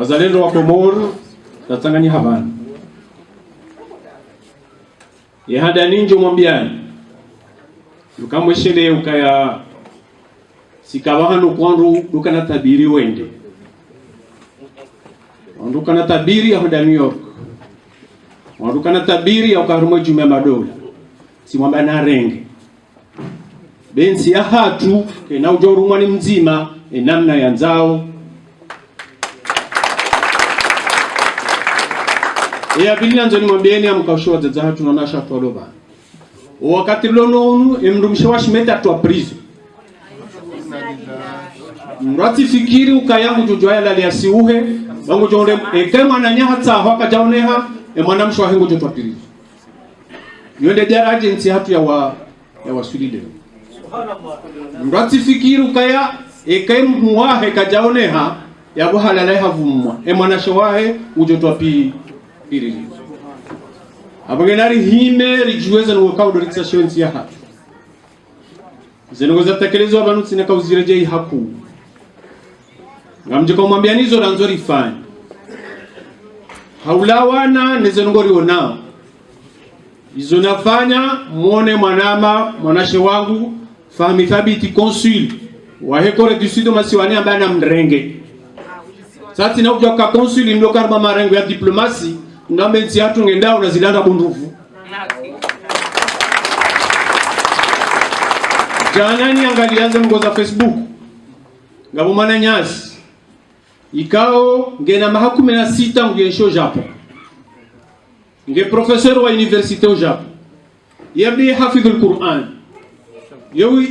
wazalendo wa Komoro na Tanganyika habana yehada ninjo mwambiani lukamweshele ukaya sikabahano kwandu dukana tabiri wende dukana tabiri ya New York dukana tabiri ya ukarumo Jume Madola si mwambana renge bensi ya hatu kena ujorumwa ni mzima namna ya nzao ya bilina nzoni mwambieni amkashwa za hatu na nasha toloba wakati lono emrumshawa shimeta tu aprizo mrati fikiri ukayangu jojoya lali asiuhe bangu jonde ekema nanya hata haka jaoneha mwana mshwa hengo joto aprizo yonde jara agency hatu ya waswilide mrati fikiri ukaya ekemwa kajaoneha yabo halala havumwa mwana shwahe ujoto api iri abagenari hime rijuweza no kaudo ritsa shonzi ya hatu zengoza tekelezo abantu sineka uzireje haku ngamje kumwambia nizo ranzori fanya haulawana nezenongori ona izo nafanya muone mwanama mwanashe wangu fahmi thabiti consul wa hekore du sud masiwani ambaye na mrenge sasa na ujoka consul ndio karma marengo ya diplomasi ngambe nti hatu ngenda unazilanda bundufu jana ni angalianza ngoza Facebook ngabo mana nyasi ikao ngena mahakumi na 6 ngesho Japan nge professeur wa universite au Japan yabdi hafidhul Quran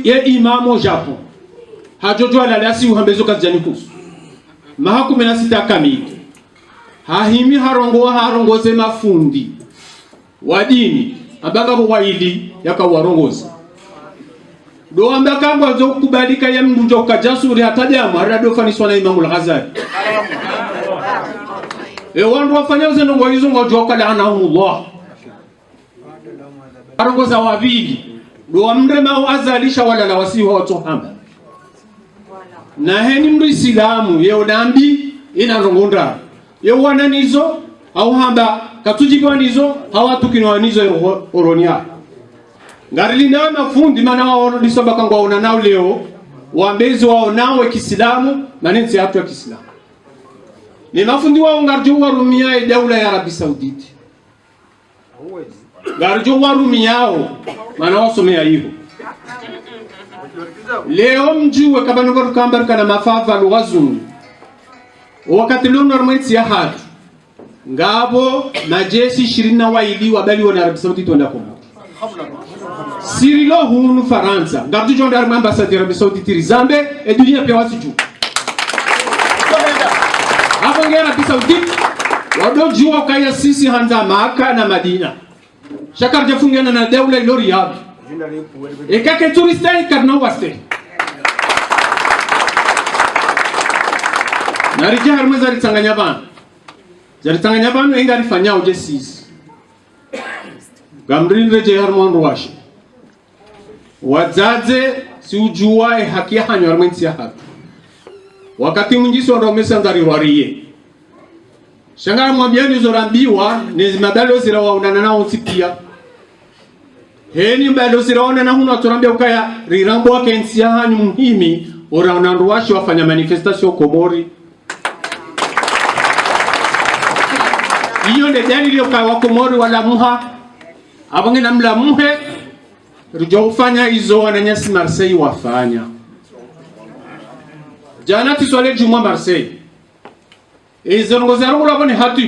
ye imamo Japan hajojo ala lasi uhambezo kazani kusu mahakumi na 6 kamili hahimi harongoze mafundi wa dini abanga bo waili yakawarongoza do ambaka ngwazo kubalika ya mndujo kajasuri hatajamu arado faniswa na Imam al-Ghazali wandu wafanya uzendo ngwizo ngojoka laana Allah arongoza wavili do amrema azalisha wala la wasiho watohamba na heni mndu Islamu yeo dambi ina rongonda yewana nizo au hamba katujibwa nizo hawatukino nizo oronia ngarilina mafundi mana wao lisoba kangwa ona nao leo wambezi wao nao Kiislamu manenzi hatu ya Kiislamu ni mafundi wao ngarjo warumia daula ya Arabi Sauditi ngarjo warumia yao mana wasomea hivyo leo mjue kabano kwa kamba kana mafafa luwazungu wakati leo normalitsi ya hatu ngabo majeshi 20 waili wabali wana Arabi Sauditi wanda Komoro Sirilo hunu Faransa ngabdu jonda ambassadeur Arabi Sauditi rizambe e dunia pia wasiju hapo ngera Arabi Sauditi wado jua kaya sisi hanza Maka na Madina shakar jafungana na daula ilo Riyadh ekake turista ikarna waste narija harma zari tanganya banu engari fanya uje sisi gamrin reje harma ndwashi wazaze si ujua haki ya hanyo armensi ya hatu wakati mwingiso ndo mesangari wariye shangara mwambiani zorambiwa nezi mabalo zira waunana nao sipia heni mbalo zira waunana hunu waturambia ukaya rirambo wake nsi ya hanyo muhimi ora unanruwashi wafanya manifestasyon Komori iyo nde dalili yoka wa Komori wala muha abange na mla muhe rujo ufanya izo wananyasi Marseille wafanya jana tiswale jumwa Marseille izo ngoza rungula bone hatu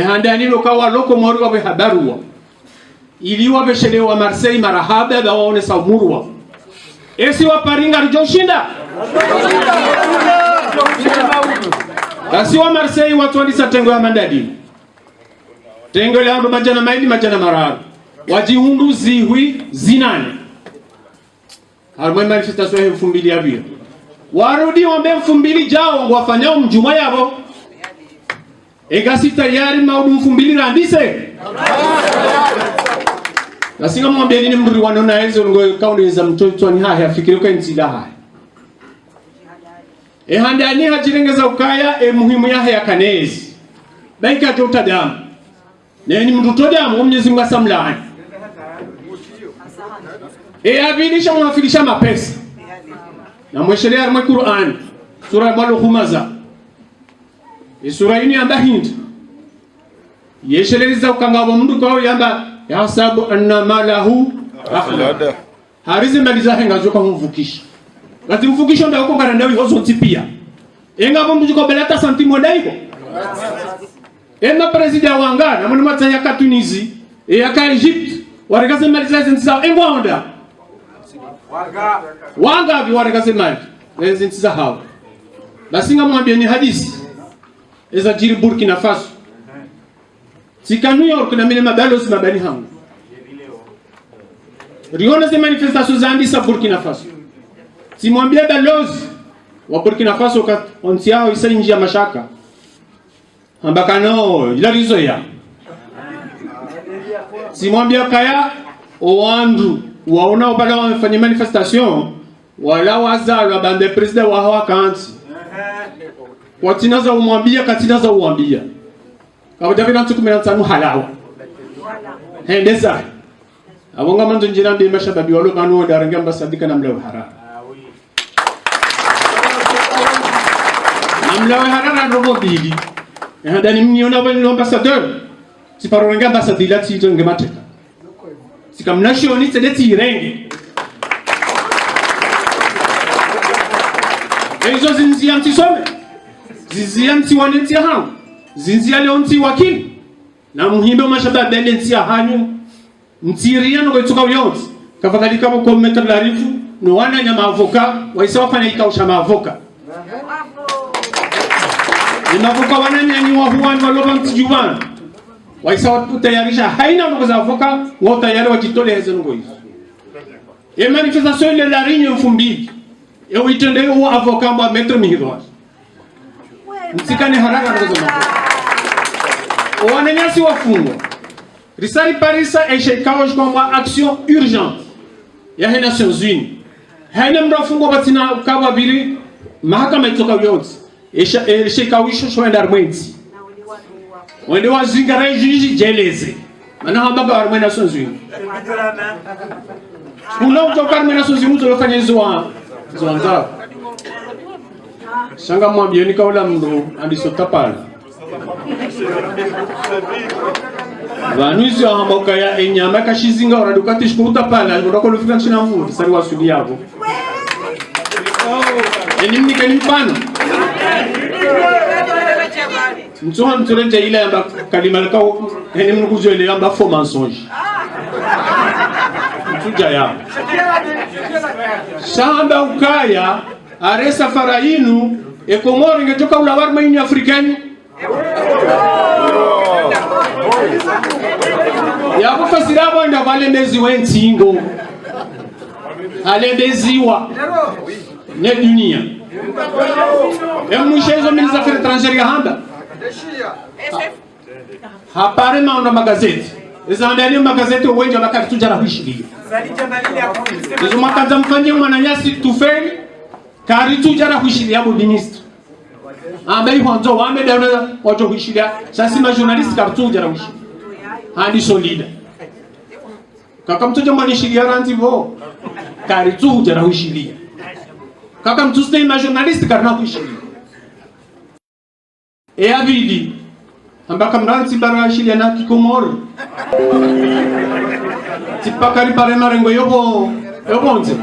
handani loka wa Komori wabe habarua ili wabe shelewa Marseille marahaba da waone saumurwa esi wa paringa rujo shinda basi wa Marseille watu walisa tengo ya mandadi tengo ya majana maili majana mararu wajihundu zihui zinane harmoni manifestasyon ya 2000 ya vile warudi wambe 2000 jao wafanyao mjuma yabo egasi tayari maudu 2000 randise nasinga mwambie nini mri wanona enzo ngo kaunde za mtoto ni haya fikiri kwa ntila haya handani hajirengeza ukaya muhimu yahe ya kanezi baika jota damu neni mtuto damu Mwenyezi Mungu asamlaani abilisha mwafilisha mapesa na mwesheria mwa Qur'an sura ya Al-Humaza sura ini amba hindi yesheleza ukangabo mndu kwa yamba yasabu anna malahu akhlada harizi maliza henga joka mvukisha ngati mvukisha ndio uko kana ndawi hozo ntipia engabo mndu ko belata santimo daiko president wanga na mwana matanya ka Tunisie ka Egypte warekaze maliza zinsa engwanda wanga bi warekaze mali zinsa hao basinga mwambie ni hadisi eza jiri Burkina Faso sika New York na mine mabalozi mabani hangu riona ze manifestation za andisa Burkina Faso simwambia balozi wa Burkina Faso ka ontiao isa njia mashaka ambaka no ila rizo ya simwambia kaya owandu waona obala wamefanya manifestation wala wazalwa bande president wa hawa kanti kwa tinaza umwambia katinaza uambia kwa David ntuku 15 halawa hendeza abonga manzo njira mbi mashababi walo kanu darangi ambasadika na mlawe harara mlawe harara robo bili ndani mniona bali ambassadeur si parorenga ambassadila tito ngemateka sikamnashoni tsedeti irenge ezo zinzia mtisome zinzia mtiwaneti hao zinzia leo mti wakili na muhimbe mashaba bende ntia hanyu mtiria no kutoka uyonzi kafadhalika mo komenta larifu no wana nyama avoka waisa wafanya ikausha maavoka ni maavoka wananya ni wahuani waloba mtijuwana waisa watayarisha haina ngo za avoka wao tayari wajitole hizo ngo hizo manifestation ile la rinyo mfumbiki uitende huo avoka mwa metro mihirwa msikane haraka ngo za wananyasi wafungwa risali parisa eshekao kwa action urgente ya Nations Unies haina mrafungwa batina ukawa bili mahakama itoka yote eshekawisho shwenda mwezi wende wazingara jiji jeleze mana hamba kwa Nations Unies kuna utoka Nations Unies ulofanya hizo zoanza shanga mwambie ni kaula mndo andisota pala vanuzi ahamboka ya enyama kashizinga oradukati shikuruta pala ndoko lufika china mvuti sari wasudi yako enimni kanipano mtuha mtureja ile yamba kalimalika enimni kuzwele yamba faux mensonge mtuja ya shamba ukaya aresa farainu ekomori ngetoka ulawarma ini afrikani yako fasirabo nda vale mezi wentingo ale beziwa ne dunia mwishezo ministre affaires étrangères ya handa hapare maona magazeti ezandani magazeti wengi wakatuja na hishili hizo makaza mfanyie mwananyasi tufeli kari tuja na hishili ya ministre ambaye honzo wame dauna ojo hishili sasa ma journaliste kartuja na hishili hadi solida kaka mtoto mwanishilia ranti vo kari tu jara hushilia kaka mtuste ma journaliste karna hushilia abidi ambaka mranti bara shilia na kikomori tipakari pare marengo yobonze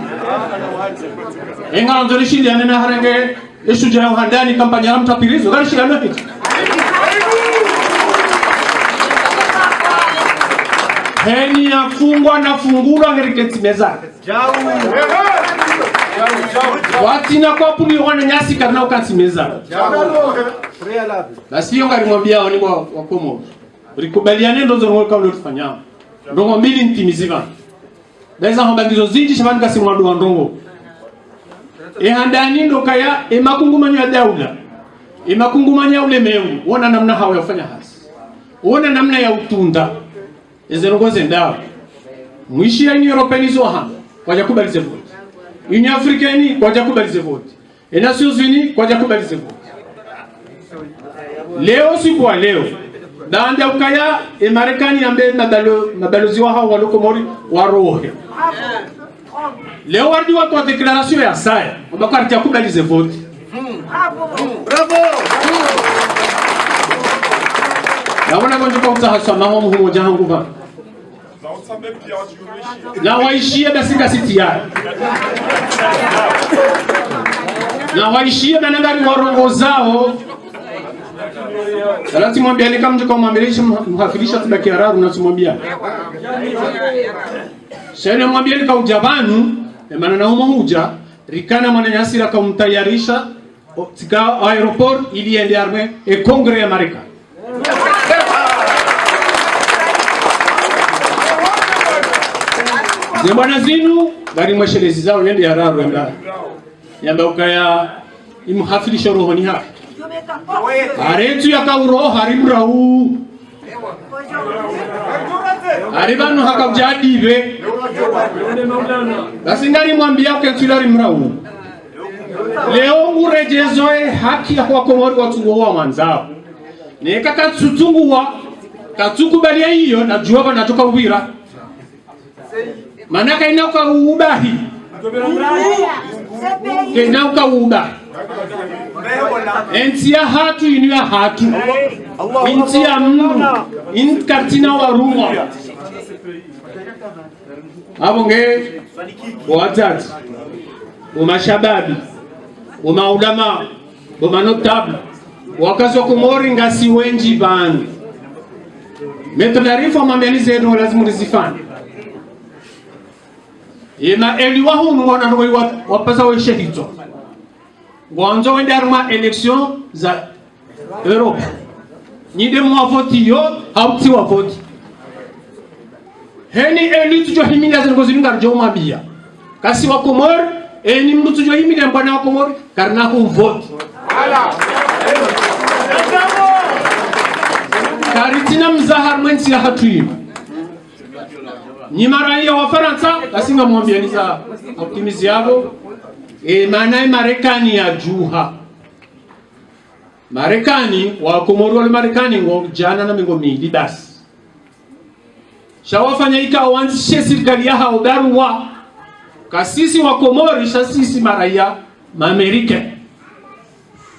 engalo nzori shilia nena harenge esujira handani kampanya la mtapirizo kari shilia na kitu heni afungwa na fungura ngeriketi meza watina kwa puli wana nyasi karna ukansi meza basi yonga rimwambia wani wakomo rikubaliane ndo zongo kama ulifanya ndongo mbili ntimiziva daisa hombangizo zinji shabani kasi mwadu ndongo handani ndo kaya makungumanya daula makungumanya ule mengu wona namna hawa yafanya hasi wona namna ya utunda ezerongoze ndawa mwishi ya Union Européenne zo hanga kwa jakubalize vote Union Africaine kwa jakubalize vote et Nations Unies kwa jakubalize vote leo siku leo dande ukaya e Marekani ambe mabalozi wa hao walokomori warohe leo wardi watu wa declaration ya saya ambako jakubalize vote. Bravo. Naona mwanzo kwa utahasa mama mmoja wangu ba na waishie basi kasiti ya na waishie na ngari warongo zao salati mwambia ni kama mjoko mwambilisha mhafilisha tubaki hararu na tumwambia sasa mwambia ni kaujabanu maana na huja rikana mwana nyasira kaumtayarisha tika aeroport ili ende arme e kongre ya Marekani zebana zinu gari mweshelezi zao yende ya raru yamba ukaya imhafilisha rohoni hapa aretu ya kauro harimrau aribanu haka ujadive basi ngari mwambia ukentulari mrau leo urejezoe haki ya kwa komori watu wa manzao neka katsutunguwa katsukubalia hiyo na juwa natoka ubira manaka inauka ubahi inauka ubahi entia hatu inuya hatu intia mnu inkartina warumwa abonge watati umashababi umaulama umanotable wakazi wa Komori ngasi wenji bani metodarifa mamelize eno lazima nizifanye ina eliwa hunu wana wapasa weshe hito gwanzo wende arma election za Europe nide mwavoti yo hauti wavoti heni eli tujo himina zengozi ngarjo mabia kasi wa Komori eni mtu tujo himina mbana wa Komori karna humvoti karitina mzahar mwensi ya hatuima ni maraia wa Faransa kasinga mwambia niza optimizi yabo maana Marekani ya juha Marekani wa Komori wa Marekani ngo jana na mingo mili basi shawafanya ika wanzishe serikali ya haudarua kasisi wa Komori shasisi maraia Amerika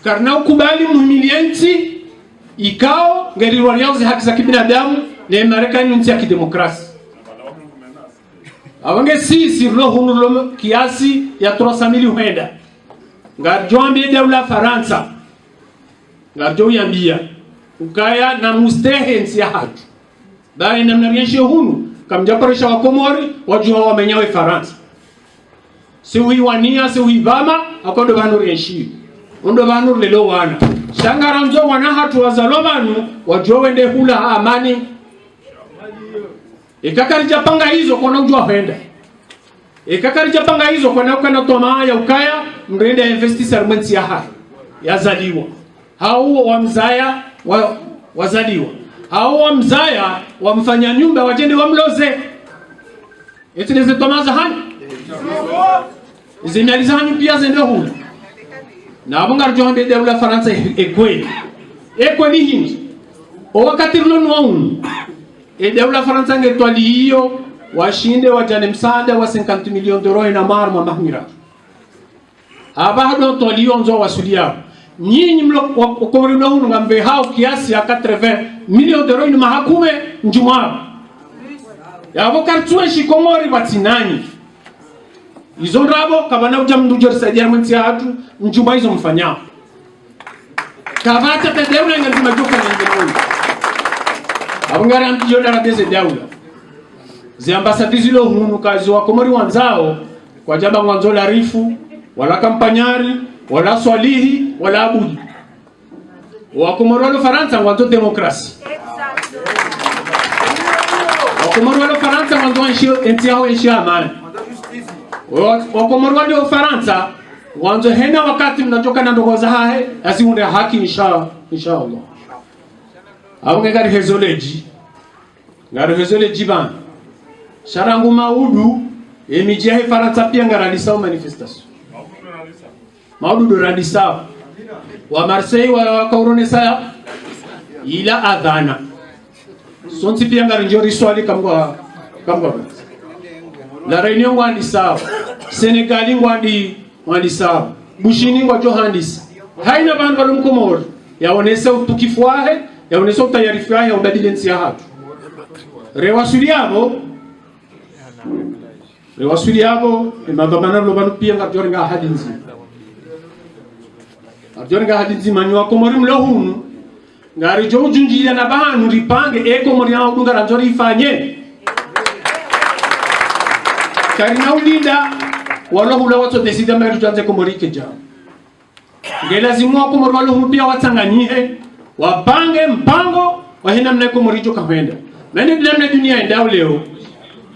karna ukubali muhimilienti ikao ngeri wanyauzi haki za kibinadamu na Marekani nchi ya kidemokrasi awange sisi roho kiasi ya 300,000 huenda ngarjo ambie dawla Faransa ngarjo yambia ukaya na mustehe nsi ya hatu bali na mnarieshe hunu kamjaparisha wa Komori wajua wamenyawe Faransa si wania si vama akondo banu rienshi ondo banu lelo wana shangaranzo wana hatu wazalo banu wajua wende hula amani ikakari japanga hizo kona ujua huenda ikakari japanga hizo kona ukana toma ya ukaya mrenda investi sermenti ya hai ya zaliwa hao wa mzaya wazaliwa hao wa mzaya wamfanya nyumba wajende wamloze eti neze tomaza hani zimaliza hani pia zende hulu na abonga rjohambe dawla Faransa ekweli hindi o wakati rino dawla Faransa ngetwali hiyo washinde wajane msaada wa 50 milioni d'euros na marma mahmira abado twali onzo wasulia nyinyi mlo Komori no ngambe hao kiasi ya 80 milioni d'euros ni mahakume njuma ya bokartue shi Komori batinani izo rabo kabana ujamdu jorsa jermanti hatu njuma hizo mfanyao kavata te dawla ngazima joka ngene abungara amtiyo na rabeze dawla zi ambasadizi lo hunu kazi wa Komori wanzao kwa jamba mwanzo la rifu wala kampanyari wala swalihi wala abudi wa Komori wa Faransa mwanzo demokrasi wa Komori wa Faransa mwanzo entiao amani wa Komori wa Faransa mwanzo hena wakati mnatoka na ndogo za hae asiunde haki inshallah abunge gari hezoleji ban sharangu maudu emijia he Faransa pia ngaralisa manifestation maudu doradisa wa Marseille wa kauronesa ila adhana sonti pia ngarinjori swali kama la Réunion ngwandi sawa, Senegali ngwandi sawa, Bushini ngwa Johannes haina bantu walumkomori yaonesa utukifu wahe, yaonesa utayarifu wahe ubadili nsi ya hatu rewasuli yabo imababana lobanu pia ngabjori nga hadinzi manywa komori mlohunu ngari jo ujunjira na bahanu ripange eko mori ya udunga ranjori ifanye karina ulinda walohula watu desida mbele tuanze komori keja ngelazimu wa komori walohulu pia watanganyihe wapange mpango wahina mna komori jo kahwenda mene mna dunia endao leo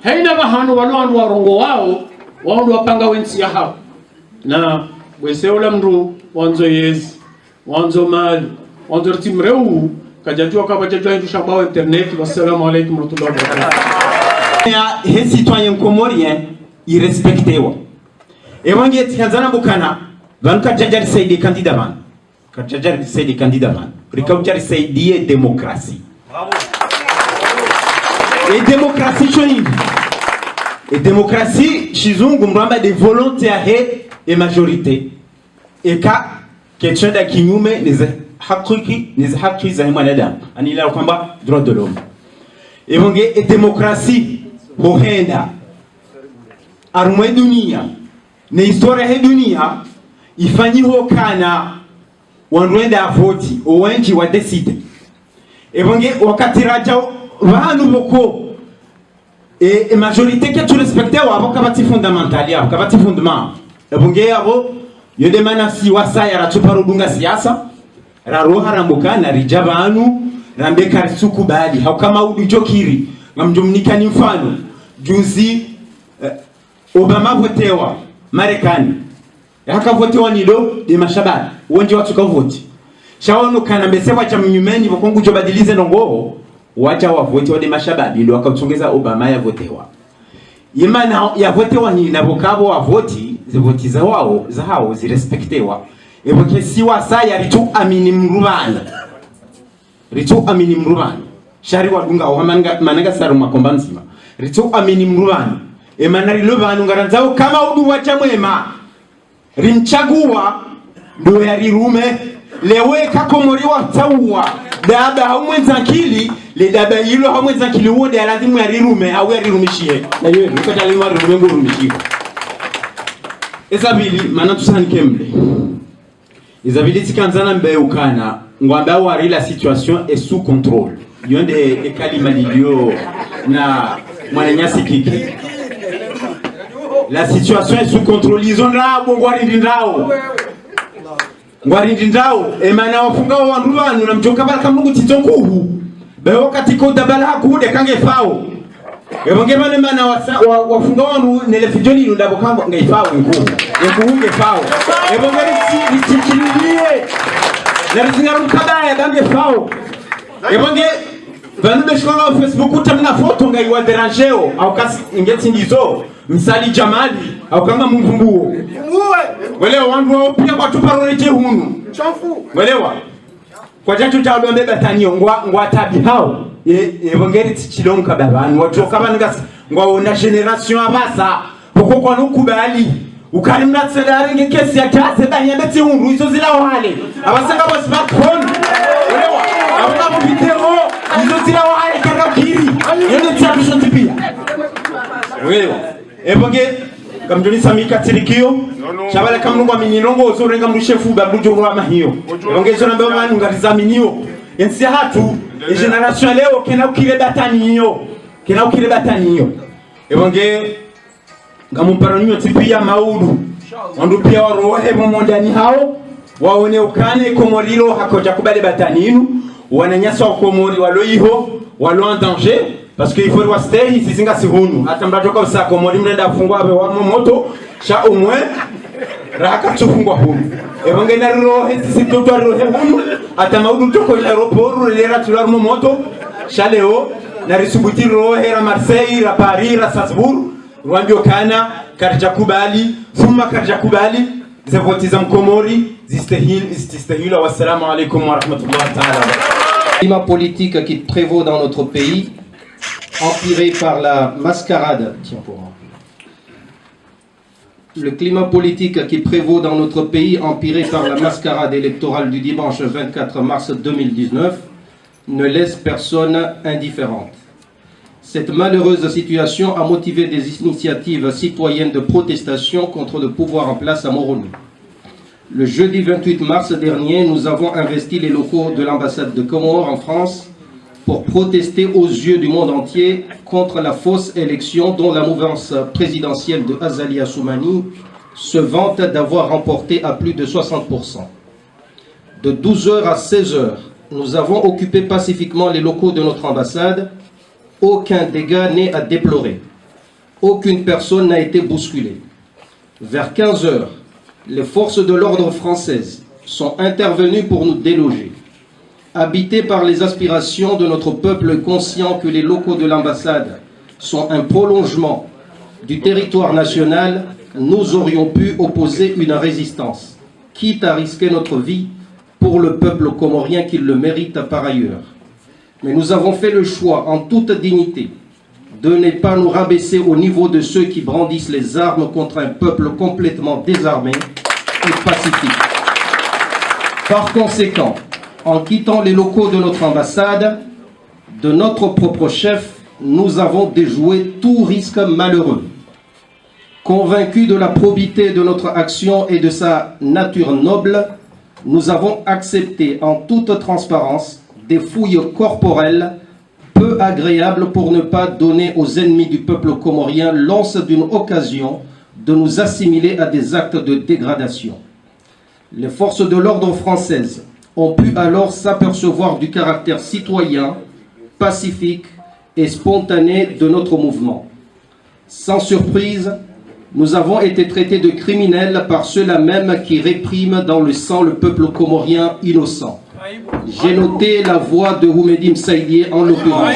haina bahanu walohanu warongo wao wapanga wensi ya hao na weseola mru wanzo yezi wanzo mali wanzo timreu kajajua kama jajua hitu shabao internet. Wassalamu alaikum warahmatullahi wabarakatuh. He citoyen comorien irrespectewa ewange tikanzana bukana vanka jajari saidi kandida man kajajari saidi kandida man rikawjari saidi demokrasi et démocratie choni et démocratie chizungu mramba de volonté et majorité et ka question da kinyume ni haki za mwanadamu anila kwamba droit de l'homme ewange et démocratie hohenda arumwe dunia ne historia he dunia ifanyiho kana wanrwenda voti owenji wa decide ewange wakati raja vanu boko et majorité que tu respectais wabo kabati fondamental ya kabati fondement ewange yabo yode manasi wasaya ratuparudunga siasa raroha rambokana rijabanu rambeka risuku bali haukama udujokiri ngamjumnika ni mfano juzi Obama votewa Marekani yakavotewa nido de mashabani wonje watu kavoti shawono kana mbesewa cha mnyumeni bokongu jobadilize ndongo wacha wavotewa de mashabani ndio akatsongeza Obama ya votewa yimana ya votewa ni nabokabo wavoti zivoti za wao za hao zirespektewa eboke siwa saya ritu amini mrubani shari wadunga ohamanga mananga saru makomba nzima ritu amini mrubani emanari lobanu ngaranzao kama udu wacha mwema rimchagua ndo yarirume lewe kakomori wataua daba hamwenza kili le daba hilo hamwenza kili wode alazimu yarirume au yarirumishie na yeye ukataliwa rumengo rumishie ezabili mana tusani kemle ezabili tikanzana mbe ukana ngwamba wari la situation est sous contrôle yonde ekalima dilio na mwananyasi kiki. La situation est sous contrôle. Ils ont là bon ngwarindindao emana wafunga wanruanu na mjoka baraka Mungu titonkuhu beho katiko dabala kude kange fao ebonge bane mana wafunga wanu nelefijoni ndabo kango ngaifao nkuhunge fao ebonge tichilie na ringaru kabaya dange fao ebonge banu beshkonga Facebook utamna foto ngaiwa derangeo au kasi ingeti ndizo msali jamali au kama mvumbuo welewa wangu wao pia kwa tuparoreje hunu welewa kwa jacho cha dombe batanyo ngwa tabi hao evangeli tichilonka babanu watu kama ngas ngwa generation abasa poko kwa nukubali ukarimna tsedarenge kesi ya kase banyameti hunu hizo zila wale abasanga ba smartphone welewa abana video hizo zila wale kakakiri yende tsabisho tipia welewa ebonge kamjoni samika tirikio shabale kamnungwa mininongo uzorenga mshefu babujo wa mahiyo ebonge zona mbe manu ngarizaminio ensi hatu generation leo kena ukire bataniyo ebonge ngamumparanyo tipia maudu wandu pia warohe momondani hao waone ukane komorilo hakoja kubale bataninu wananyasa komori waloiho walo en danger parce que il faut rester ici singa sihunu hata mbajoka usako mori mnenda fungwa abe wa moto sha umwe raka tufungwa hunu ebonge na rohe sisi toto rohe hunu hata maudu toko aeroport lera tular moto sha leo na risubuti rohe ra Marseille ra Paris ra Strasbourg rwambio kana karja kubali thumma karja kubali zevotizam komori zistahila. Wassalamu alaikum wa rahmatullahi ta'ala. Le climat politique qui prévaut dans notre pays, empiré par la mascarade. Le climat politique qui prévaut dans notre pays, empiré par la mascarade électorale du dimanche 24 mars 2019, ne laisse personne indifférente. Cette malheureuse situation a motivé des initiatives citoyennes de protestation contre le pouvoir en place à Moroni. Le jeudi 28 mars dernier, nous avons investi les locaux de l'ambassade de Comores en France pour protester aux yeux du monde entier contre la fausse élection dont la mouvance présidentielle de Azali Assoumani se vante d'avoir remporté à plus de 60%. De 12h à 16h, nous avons occupé pacifiquement les locaux de notre ambassade. Aucun dégât n'est à déplorer. Aucune personne n'a été bousculée. Vers 15h, les forces de l'ordre françaises sont intervenues pour nous déloger. Habités par les aspirations de notre peuple conscient que les locaux de l'ambassade sont un prolongement du territoire national, nous aurions pu opposer une résistance, quitte à risquer notre vie pour le peuple comorien qui le mérite par ailleurs. Mais nous avons fait le choix, en toute dignité, de ne pas nous rabaisser au niveau de ceux qui brandissent les armes contre un peuple complètement désarmé et pacifique. Par conséquent, en quittant les locaux de notre ambassade, de notre propre chef, nous avons déjoué tout risque malheureux. Convaincus de la probité de notre action et de sa nature noble, nous avons accepté en toute transparence des fouilles corporelles peu agréables pour ne pas donner aux ennemis du peuple comorien l'once d'une occasion de nous assimiler à des actes de dégradation. Les forces de l'ordre françaises ont pu alors s'apercevoir du caractère citoyen, pacifique et spontané de notre mouvement. Sans surprise, nous avons été traités de criminels par ceux-là même qui répriment dans le sang le peuple comorien innocent. J'ai noté la voix de Houmedim Saïdié en l'occurrence.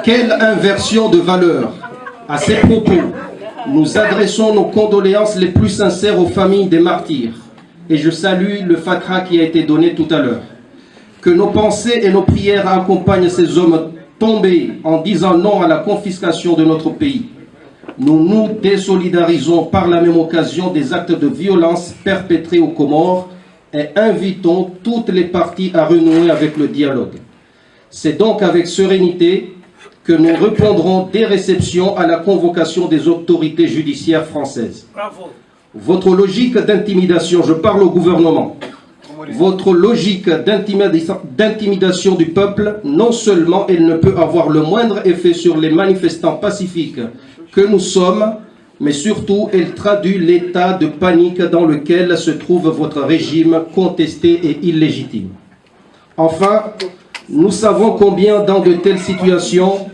Quelle inversion de valeur! À ces propos, nous adressons nos condoléances les plus sincères aux familles des martyrs. Et je salue le fatwa qui a été donné tout à l'heure. Que nos pensées et nos prières accompagnent ces hommes tombés en disant non à la confiscation de notre pays. Nous nous désolidarisons par la même occasion des actes de violence perpétrés aux Comores et invitons toutes les parties à renouer avec le dialogue. C'est donc avec sérénité que nous répondrons des réceptions à la convocation des autorités judiciaires françaises. Bravo. Votre logique d'intimidation, je parle au gouvernement, votre logique d'intimidation du peuple, non seulement elle ne peut avoir le moindre effet sur les manifestants pacifiques que nous sommes, mais surtout elle traduit l'état de panique dans lequel se trouve votre régime contesté et illégitime. Enfin, nous savons combien dans de telles situations,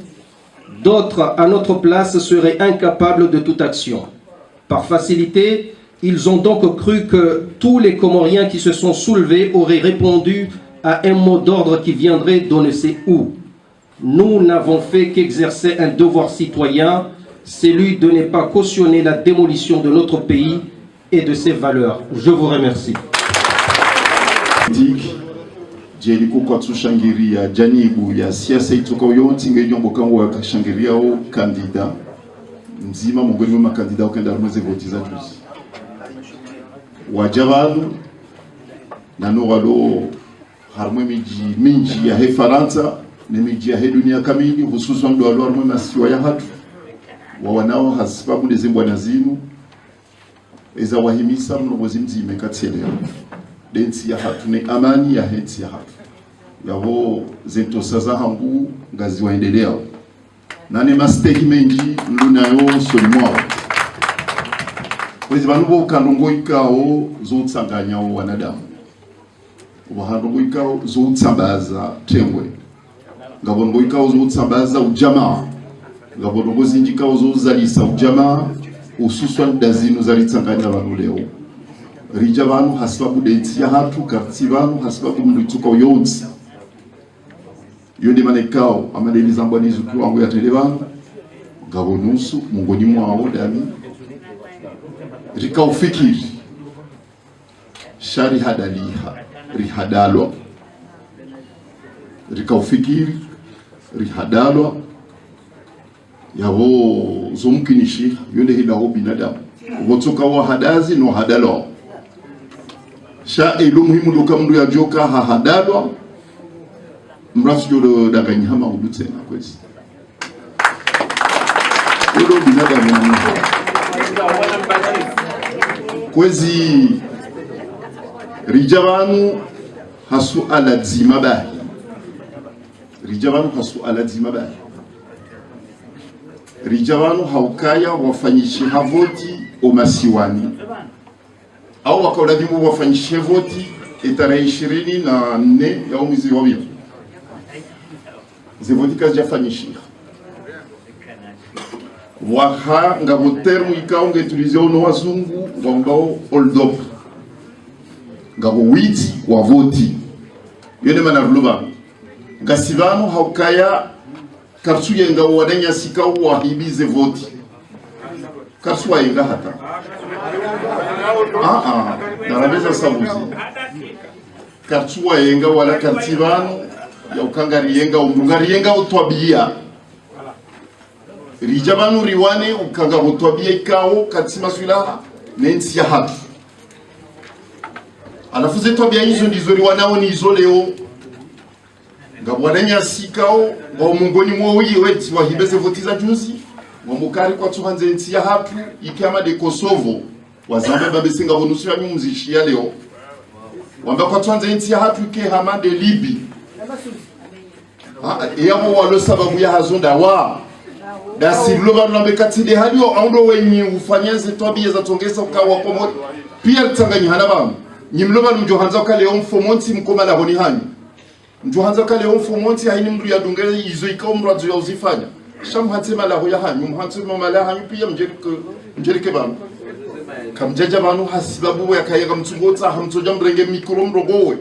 d'autres à notre place seraient incapables de toute action. Par facilité, ils ont donc cru que tous les Comoriens qui se sont soulevés auraient répondu à un mot d'ordre qui viendrait d'on ne sait où. Nous n'avons fait qu'exercer un devoir citoyen, celui de ne pas cautionner la démolition de notre pays et de ses valeurs. Je vous remercie. Jeliko kwa tushangiria janibu ya siasa itoka uyonti ngejombo kangu wakashangiria o kandida mzima mongoni mwa makandida ukenda rumeze votiza juzi wajabalu nano walo harmwe miji ya he Faransa ne miji ya he dunia kamili hususan ndo walo harmwe masiwa ya hatu wa wanao hasibabu ndezembwa nazinu eza wahimisa mnogozi mzime katselewa densi ya hatu ne amani ya hensi ya hatu yavo zentosaza hangu ngazi waendelea nane masteki menji lunayo solimwao wezi banubo ukandongo ikao zotsanganyao wanadamu wahandongo ikao zotsambaza tengwe ngabongo ikao zotsambaza ujamaa ngabongo zinjikao zozalisa ujamaa ususwan dazinu zalitsanganya vanu leo rija vanu hasibabu densi ya hatu karti vanu hasibabu mluituka uyonzi yonde manekao amadeli zambwani zuku wangu ya televanu gabonusu mungoni mwao dami rikaufikiri shari hadaliha rihadalwa rikaufikiri rihadalwa yavo zomkinishi yonde hilaho binadamu wotoka wa hadazi no hadalwa sha elu muhimu doka mndu ya joka hahadalwa mrafu jolo daganyihama udutena kwezi yolo binadamu kwezi rijabanu hasu aladzima bahi rijabanu hasu aladzima bahi rijabanu haukaya wafanyishi havoti omasiwani au wakaulavimu wafanyishi voti tarehe 24 ya mwezi wa pili zivoti kazi jafanyishia waha ngabo termu ikao ngetulizia uno wazungu wambao hold up ngabo witi wa voti yone manaruluba ngasivano haukaya karsu yenga wadanya sika wa hibize voti karsu yenga hata narabeza sabuzi karsu yenga wala kartivano ya ukangari yenga umungari yenga utwabia rijabanu riwane ukanga utwabia ikao katsima swila nensi ya hatu anafuze twabia hizo ndizo riwanao ni hizo leo ngabwananya sikao wa mungoni mwowi weti wa hibeze votiza juzi wa mukari kwa tuhanze nsi ya hatu ikiama de Kosovo wa zambe babesinga bonusu ya nyumzishi ya leo wamba kwa tuhanze nsi ya hatu ike hama de Libi yamo walo sababu ya hazonda wa da siloba nambe katide halio aundo wenye ufanyeze twabia za tongeza ukawa pomoto pia tsanganyi hanabamu nyimloba mjohanza kale omfomonti mkoma na honi hani mjohanza kale omfomonti haini mru ya dungere izo ikao mrazo ya uzifanya sham hatsema la hoya hani mhatsema mala hani pia mjerike banu kamjaja banu hasibabu ya kayega mtsungotsa hamtsoja mrenge mikro mrogowe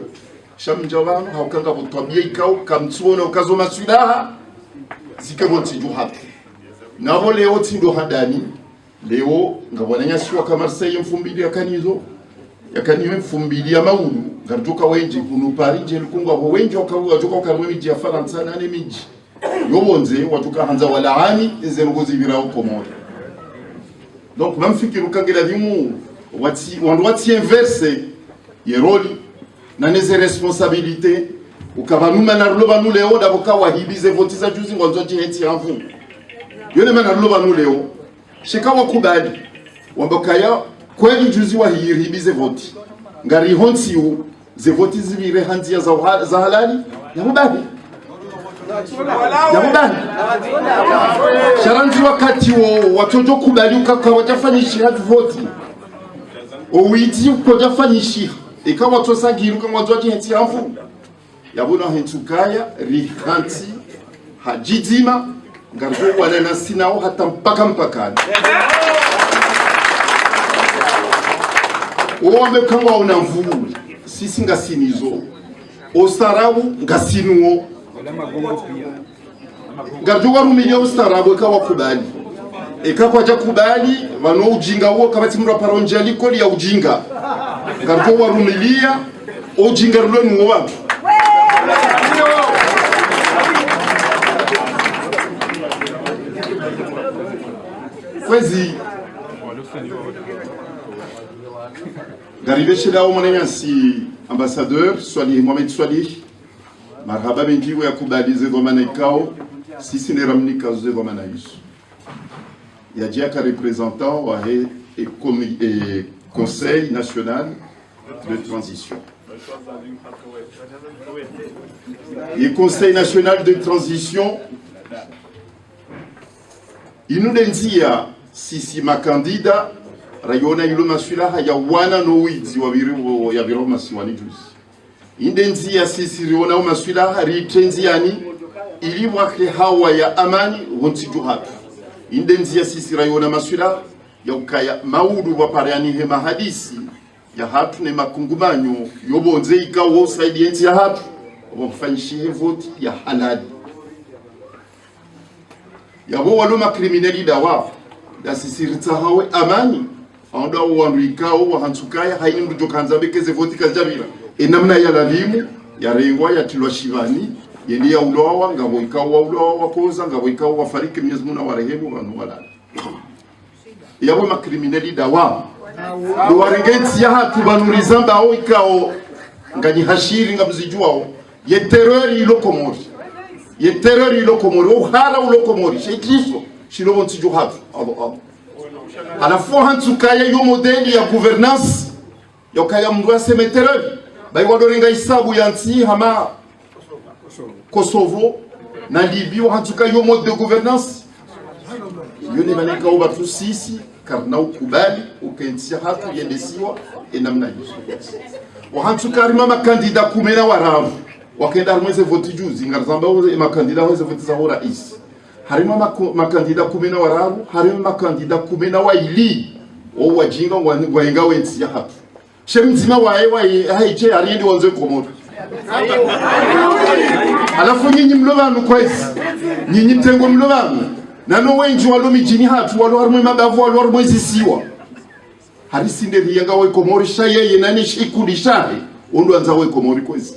sham njabanu haukanga butwabia ikao kamtsuona ukazo maswidaha zikebonti juhatu nabo leo tindo hadani leo ngabona nyasiwa kama Marseille mfumbili yakanizo yakaniwe mfumbili ya maulu ngatuka wenje kunu Paris lukunga bo wenje okawa joka karwe miji ya Faransa na miji yobonze watuka hanza walaani ezengozi birao komodo donc mamfikiru kangela vimu wati inverse yeroli na neze responsabilité ukabanuma na loba nu leo daboka wahibize votiza juzi ngwanzoji heti yanvu yone mana loba nu leo shika wakubali wambokaya kweli juzi wahibize voti ngari honsiu ze voti zibire hanzia za halali yakubali sharanzi wakati wo watoto kubali ukakawa jafanyishi hatu voti owiti ukojafanyishi ikawa tosangiruka mwazoji heti yanvu yabona hentukaya rihanti hajidima ngargo wala sinao hata mpaka uombe kama una mvuu sisi ngasinizo ostarabu ngasinuo ngargo warumilia ostarabu ikawa kubali ikawa jakubali vano ujinga uo kabati mro paronjali koli ya ujinga ngargo warumilia ujinga rulo nuo watu kwezi d'arriver chez la si ambassadeur Swali Mohamed Swali marhaba benki wa kubalize gomana ikao sisi ne ramni kaze gomana yusu ya diaka représentant wa et conseil national de transition et conseil national de transition inudenzia sisi makandida rayona ilo maswilaha ya wana no wizi wa ya biro masiwani juzi indenzia sisi riona maswilaha ritenziani ili wakre hawa ya amani wonti juhatu indenzia sisi rayona maswilaha ya ukaya maudu wa pariani hema hadisi ya hatu ne makungumanyo yobonze ikawo saidienzi ya hatu wamfanyishie voti ya halali yabo waloma kriminali dawa da sisirita hawe amani anda uandikao wa hansukaya haini mdu kanza bekeze voti kajabira enamna ya lalimu ya rengwa ya tilwa shivani yendi ya ulowa ngabo ikao wa ulowa wakoza ngabo ikao wafariki Mwenyezi Mungu na warehemu wanu wala yawe makriminali dawa do warengeti ya hatu banurizamba au ikao ngani hashiri ngabzijuao ye terror ilokomori ye terror ilokomori o hala ulokomori shekristo shilo ntiju hatu à la fois hansukaya yo modeli ya gouvernance yo kaya mndwa semetereri bai wadorenga isabu yanti hama Kosovo na Libya hansukaya yo mode de gouvernance yo ne maneka uba tu sisi karna ukubali ukentia hatu yendesiwa enamna hiyo wa hansukari mama kandida kumena warabu wakenda mweze voti juzi ngarzamba e makandida weze voti za rais harimo makandida kumena warabu harimo makandida kumena wa ili o wajinga wainga wensi ya hapo shemzima wae haiche ariendi wanze komodo alafu nyinyi mlobanu kwezi nyinyi mtengo mlobanu nano wenji walo mijini hatu walo harimo mabavu walo harimo zisiwa harisinde riyanga we komori shaye nani shikudishahe ondo anza we komori kwezi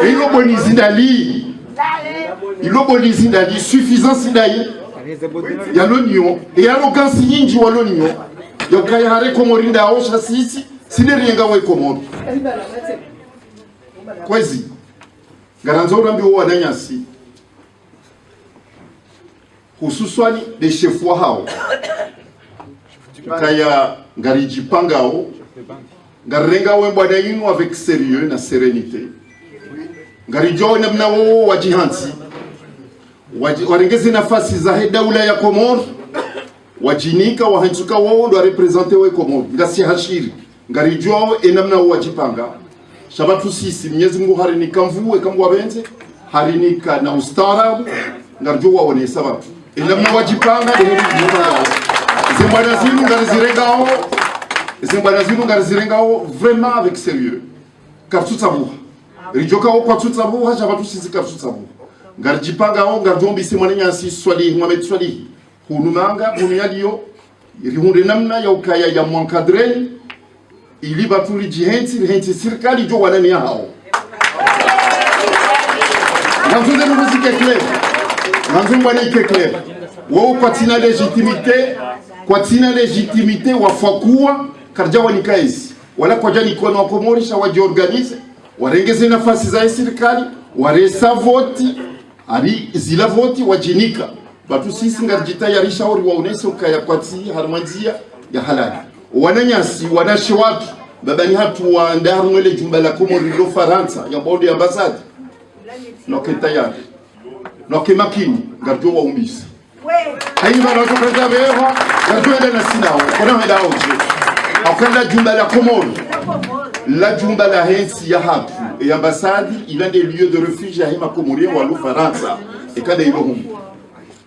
ilo boni zindali ilobo lizindali suffisance d'ailleurs ya l'union et arrogance nyingi wa l'union yokaya hare komori ndao sisi siderienga we komori kwezi garanzo rambi wa nanyasi hususwani de chefwa hao kaya ngarijipangao ngarenga we bwana yinu avec sérieux na sérénité ngarijo namna wao wajihansi warengeze nafasi za daula ya Komoro wajinika wahansuka wao ndo representer we Komoro ngasi hashiri ngarijo enamna wajipanga shabatu sisi Mwenyezi Mungu harinika mvuwe kangwa benze harinika na ustaarabu ngarijo waone sababu enamna wajipanga ndio zembana zinu ngarizirengao vraiment avec sérieux car tout ça rijoka o kwa tutsabu haja batu sisi ka tutsabu ngarjipanga o ngarjombi simanya si swali Mohamed swali hunumanga hunyaliyo rihunde namna ya ukaya ya mwankadre ili batuli jihenti serikali jo wanani hao nganzunde muziki clair nganzumba ni clair wao kwa tina legitimite wafakua karjawa ni kaisi wala kwa jani kwa na wakomorisha wajiorganize warengeze nafasi za serikali waresa voti ari zila voti wajinika batu sisi ngarjitayarisha ori waonese ukaya kwati harmanzia ya halali wananyasi wanashe watu babani hatu wa ndarumwele jumba la Komori lo Faransa ya bodi ambassade noke tayari noke makini ngarjo wa umbisi hayi mara tukaza beha ngarjo enda na sinao kona heda oje akanda jumba la Komori la jumba la hensi ya hatu et ambassade il a des lieux de refuge à Hima Komori wa lo Faransa et kada ibohum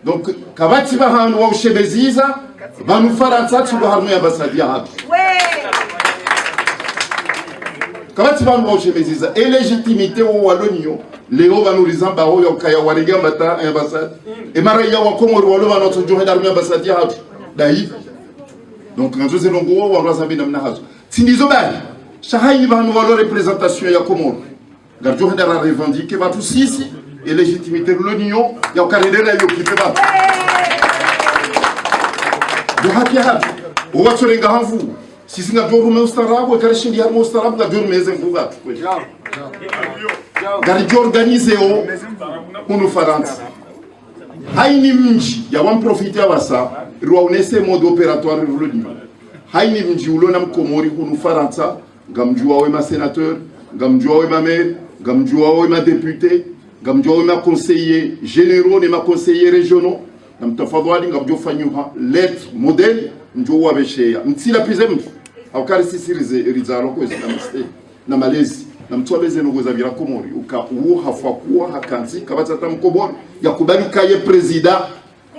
donc kabati bahanu wa ushebeziza banu Faransa tulo harmu ya ambassade ya hatu kabati banu wa ushebeziza et légitimité wa l'union leo banu rizamba ho ya kaya warega mata ambassade et maraya wa Komori wa lo banu tujo harmu ya ambassade ya hatu dai donc quand je longo wa razabi namna hatu sindizo bali shahayi banu wa représentation ya Komori garjo henda revendiquer batu sisi et légitimité de l'union ya ukaredera yo kipepa do haki hatu uwatsorenga havu sisi ngajoru me ustarabu karishindi harmo ustarabu ngajoru meze nguva garjo organize o kunu Faransa haini mji ya wan profiter wasa ruaunese mode opératoire l'union haini mji ulona mkomori kunu Faransa ngamjua we ma sénateur ngamjua we ma maire ngamjua we ma député ngamjua we ma conseiller généraux et ma conseiller régionaux namtafadhali ngamjua fanyuha lettre modèle njoo abeshea mtila pizem au karisi rizalo kwezi na mste na malezi na mtwabeze nogoza vira Komori uka uo hafakua hakanzi kabata tamkobor yakubali kaye president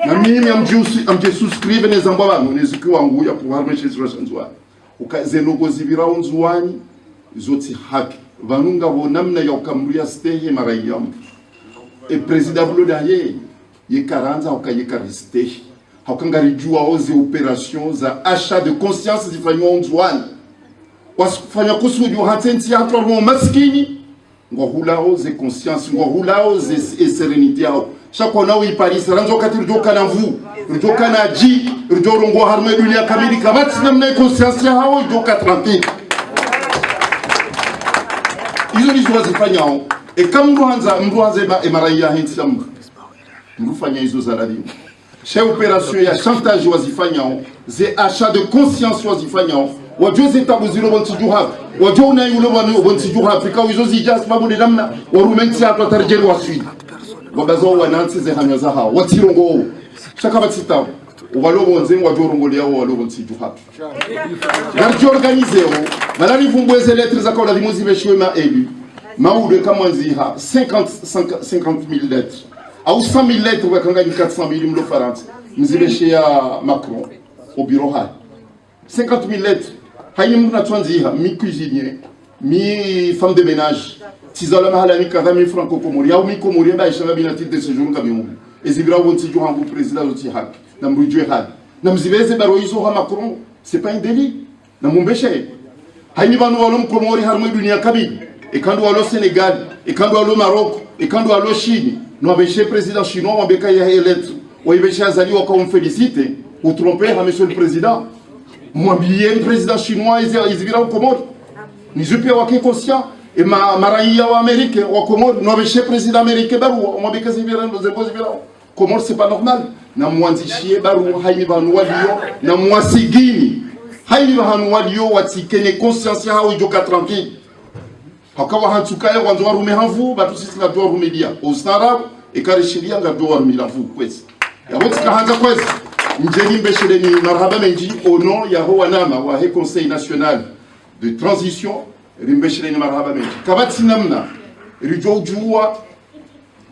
na mimi amje subscribe ne zamba banu neziki wangu ya kuharmesha zirashanzwa uka zenogozi vira unzwani zoti haki vanunga vo namna ya ukamruya stehe marayam e president vlo daye ye karanza uka ye karistehe hakangari jua oze opération za achat de conscience zifanywa onzwani wasifanya kusudi uhatenti hatwa maskini ngo hulao ze conscience ngo hulao ze serenité yao chaque nao i Paris ranzo kati rujoka na mvu rujoka na ji rujorongo harme dunia kamili kamati namna conscience yao rujoka tranquille hizo ndizo wazifanyao kama mtu hanza emaraia hinti yamu mrufanya hizo za radio chez opération ya chantage wazifanyao ze achat de conscience wazifanyao wajua zitabu zilo bonti hapo wajua unayulo bonti Afrika hizo zija sababu ni namna warumenti hapa tarjeri waswidi wabazo wanansi ze hanywa za hao watirongo chaka batita ubalo bonze wajua rongolia walo bonti hapo garjo organizeo malari vumbweze lettres za kola limuzi beshwe ma élu maoude kamanziha 50,000 lettres au 100,000 lettres wakangani 400,000 mlo France mzibeshe ya Macron au bureau ha 50,000 lettres hayi mna twanziha mi cuisinier mi femme de ménage tizala mahala mi 40,000 francs komori au mi komori ba ishanga bina titre de séjour kamimu ezibira bonti jo hangu président loti hak na mrujwe hak na mzibeze baro hizo ha Macron c'est pas un délit na mumbeshe hayi banu walo komori harmo dunia kabili et quand on va au Sénégal, et quand on va au Maroc, et quand on va au Chine, nous avons le président chinois, nous avons les lettres, nous avons les Azali, on félicite, ou tromper à monsieur le président. Moi, le président chinois, ils viennent au Comore. Nous sommes pas conscients, et ma raïa au Amérique, au Comore, nous avons le président américain, nous avons les Comore, c'est pas normal. Nous avons dit chier, nous avons nous avons sigini, nous avons watikene conscience, nous avons tranquille. Hakawa hantukaya wanzo warume hanvu batu sisi ngadwa rumedia ustaarabu ekare sheria ngadwa warumila vu kwezi ya wote kahanza kwezi njeni mbeshele ni marhaba menji au nom ya wanama wa he conseil national de transition rimbeshele ni marhaba menji kabati namna rijojua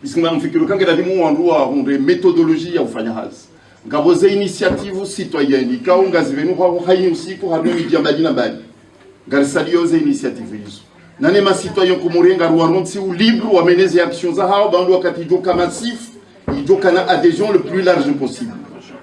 bisinga mfikiru kange davimu wandua hunde methodologie ya ufanya hazi ngaboze initiative citoyenne ikaunga zivenu kwa hayi usiku hadu media badina badi ngarisalioze initiative hizo nane ma citoyen komorenga ruaronti ou libre ou amener des actions za hao bandu wakati joka massif ijoka na adhésion le plus large possible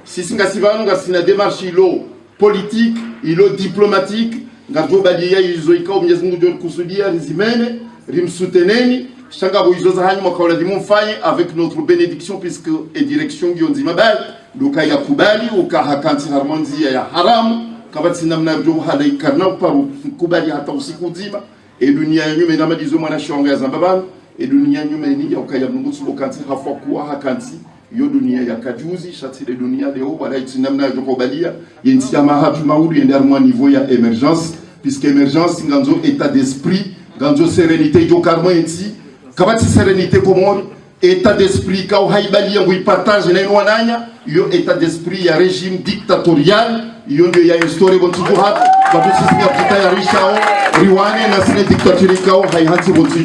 sisi ngasivanu ngasina démarche ilo politique ilo diplomatique ngajo badia izo ikao Mwenyezi Mungu ndio kusudia rizimene rimsuteneni shanga boizo za hanyu makaula dimumfanye avec notre bénédiction puisque et direction gionzi mabal luka ya kubali ukahakanti harmonzia ya haramu kabati namna ndio halai karna paru kubali hata usiku nzima et dunia nyume na madizo mwana shonga ya zambaban et dunia nyume ni ya ukaya mngusu bokanti hafwa kuwa hakanti yo dunia ya kajuzi shati de dunia leo wala itinamna joko balia yenti ya mahatu maudu yende armwa niveau ya émergence puisque émergence nganzo état d'esprit nganzo sérénité jo karmo yenti kabati sérénité komori état d'esprit ka haibali yangu ipartage na wananya yo état d'esprit ya régime dictatorial yo ndio ya histoire bontu hat batu sisi ya kita ya rishao riwane na sine dictature kao haihanti bontu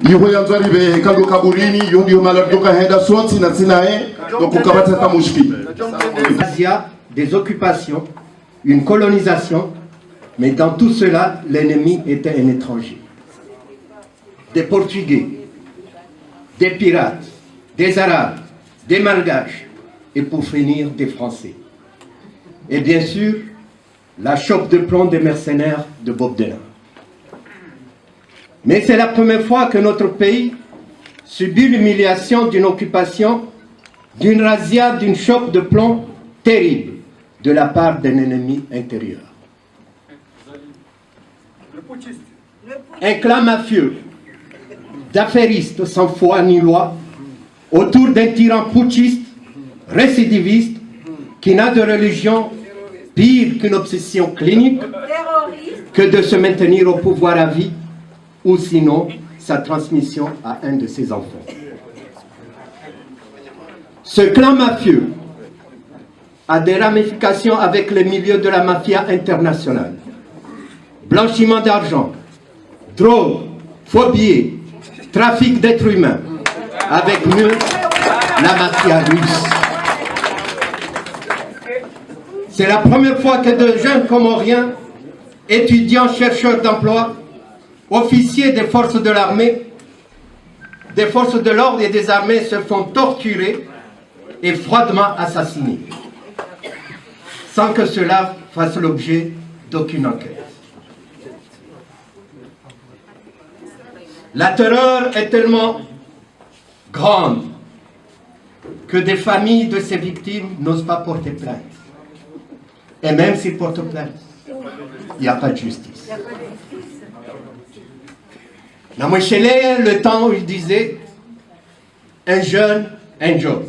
yo yanzo ribe kando kaburini yo ndio maladoka henda soti na sinae donc ukabata ta mushki des occupations, une colonisation, mais dans tout cela l'ennemi était un étranger. Des Portugais, des pirates, des Arabes, des Malgaches et pour finir des Français. Et bien sûr, la chope de plomb des mercenaires de Bob Dylan. Mais c'est la première fois que notre pays subit l'humiliation d'une occupation, d'une razzia, d'une chope de plomb terrible de la part d'un ennemi intérieur. Un clan mafieux, d'affairistes sans foi ni loi, autour d'un tyran putschiste, récidiviste, qui n'a de religion pire qu'une obsession clinique, que de se maintenir au pouvoir à vie, ou sinon sa transmission à un de ses enfants. Ce clan mafieux a des ramifications avec les milieux de la mafia internationale. Blanchiment d'argent, drogue, faux billets, trafic d'êtres humains, avec mieux la mafia russe. C'est la première fois que de jeunes Comoriens, étudiants, chercheurs d'emploi, officiers des forces de l'armée, des forces de l'ordre et des armées se font torturer et froidement assassinés. sans que cela fasse l'objet d'aucune enquête. La terreur est tellement grande que des familles de ces victimes n'osent pas porter plainte. Et même s'ils portent plainte, il n'y a pas de justice. La Moïchele, le temps où il disait un jeune, un job.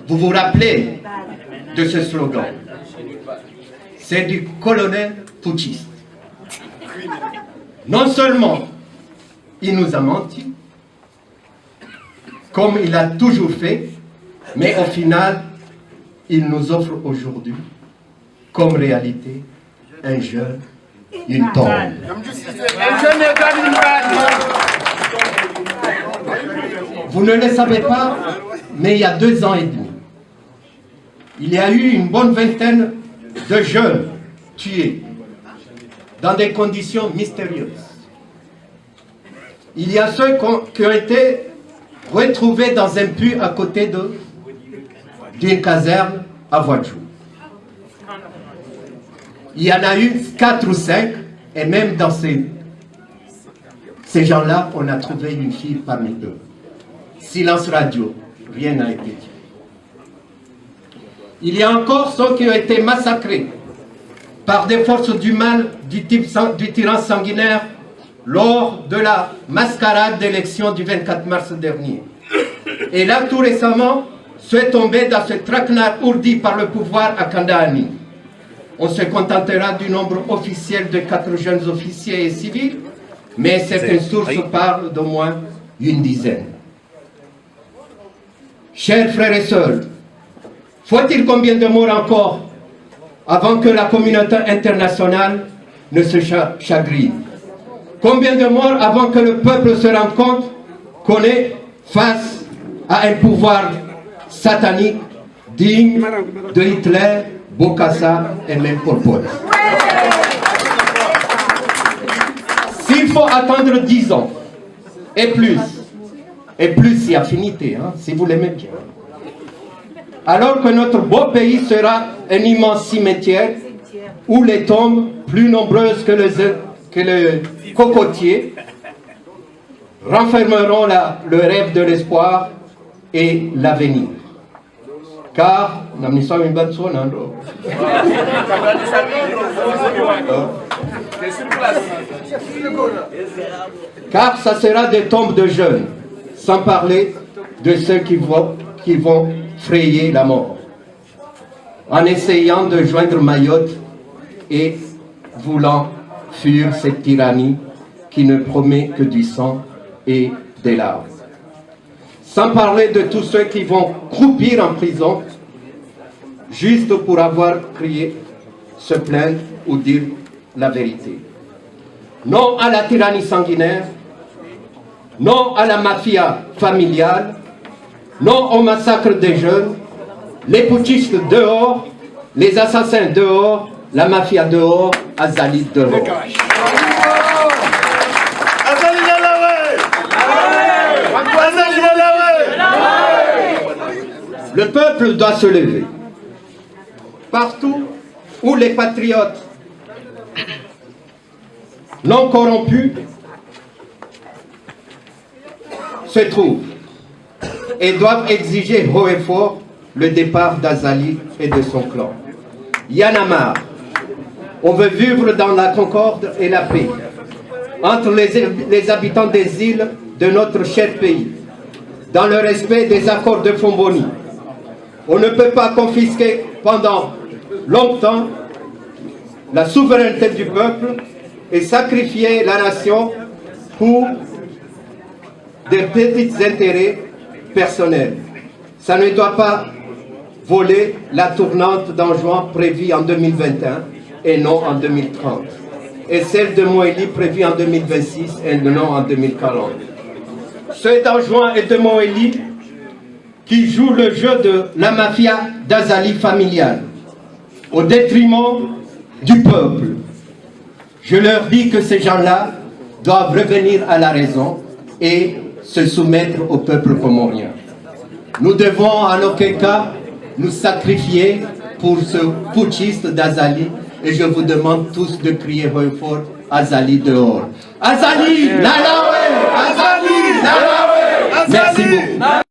Vous vous rappelez de ce slogan? C'est du colonel putschiste. Non seulement il nous a menti, comme il a toujours fait, mais au final, il nous offre aujourd'hui, comme réalité, un jeune, une tombe. Vous ne le savez pas, mais il y a 2 ans et demi, il y a eu une bonne vingtaine de jeunes tués dans des conditions mystérieuses. Il y a ceux qui ont été retrouvés dans un puits à côté d'une caserne à Ouadchou. Il y en a eu 4 ou 5, et même dans ces gens-là, on a trouvé une fille parmi eux. Silence radio, rien n'a été dit. Il y a encore ceux qui ont été massacrés par des forces du mal du tyran sanguinaire lors de la mascarade d'élection du 24 mars dernier. Et là, tout récemment, ceux tombés dans ce traquenard ourdi par le pouvoir à Kandahani. On se contentera du nombre officiel de 4 jeunes officiers et civils, mais certaines sources parlent d'au moins une dizaine. Chers frères et sœurs, faut-il combien de morts encore avant que la communauté internationale ne se chagrine? Combien de morts avant que le peuple se rende compte qu'on est face à un pouvoir satanique digne de Hitler, Bokassa et même Pol Pot? S'il faut attendre 10 ans et plus si affinité, hein, si vous l'aimez bien, alors que notre beau pays sera un immense cimetière où les tombes, plus nombreuses que le cocotier, renfermeront le rêve de l'espoir et l'avenir. Car, car ça sera des tombes de jeunes, sans parler de ceux qui vont frayer la mort, en essayant de joindre Mayotte et voulant fuir cette tyrannie qui ne promet que du sang et des larmes. Sans parler de tous ceux qui vont croupir en prison juste pour avoir crié, se plaindre ou dire la vérité. Non à la tyrannie sanguinaire, non à la mafia familiale, non au massacre des jeunes, les putschistes dehors, les assassins dehors, la mafia dehors, Azali dehors. Le peuple doit se lever. Partout où les patriotes non corrompus se trouvent et doivent exiger haut et fort le départ d'Azali et de son clan. Y en a marre. On veut vivre dans la concorde et la paix entre les habitants des îles de notre cher pays, dans le respect des accords de Fomboni. On ne peut pas confisquer pendant longtemps la souveraineté du peuple et sacrifier la nation pour des petits intérêts personnels. Ça ne doit pas voler la tournante d'Anjouan prévue en 2021 et non en 2030, et celle de Moélie prévue en 2026 et non en 2040. Ceux d'Anjouan et de Moélie qui jouent le jeu de la mafia d'Azali familiale au détriment du peuple. Je leur dis que ces gens-là doivent revenir à la raison et se soumettre au peuple comorien. Nous devons en aucun cas nous sacrifier pour ce putschiste d'Azali. Et je vous demande tous de crier fort, Azali dehors. Azali, Nalawe! Azali, Nalawe! Merci beaucoup.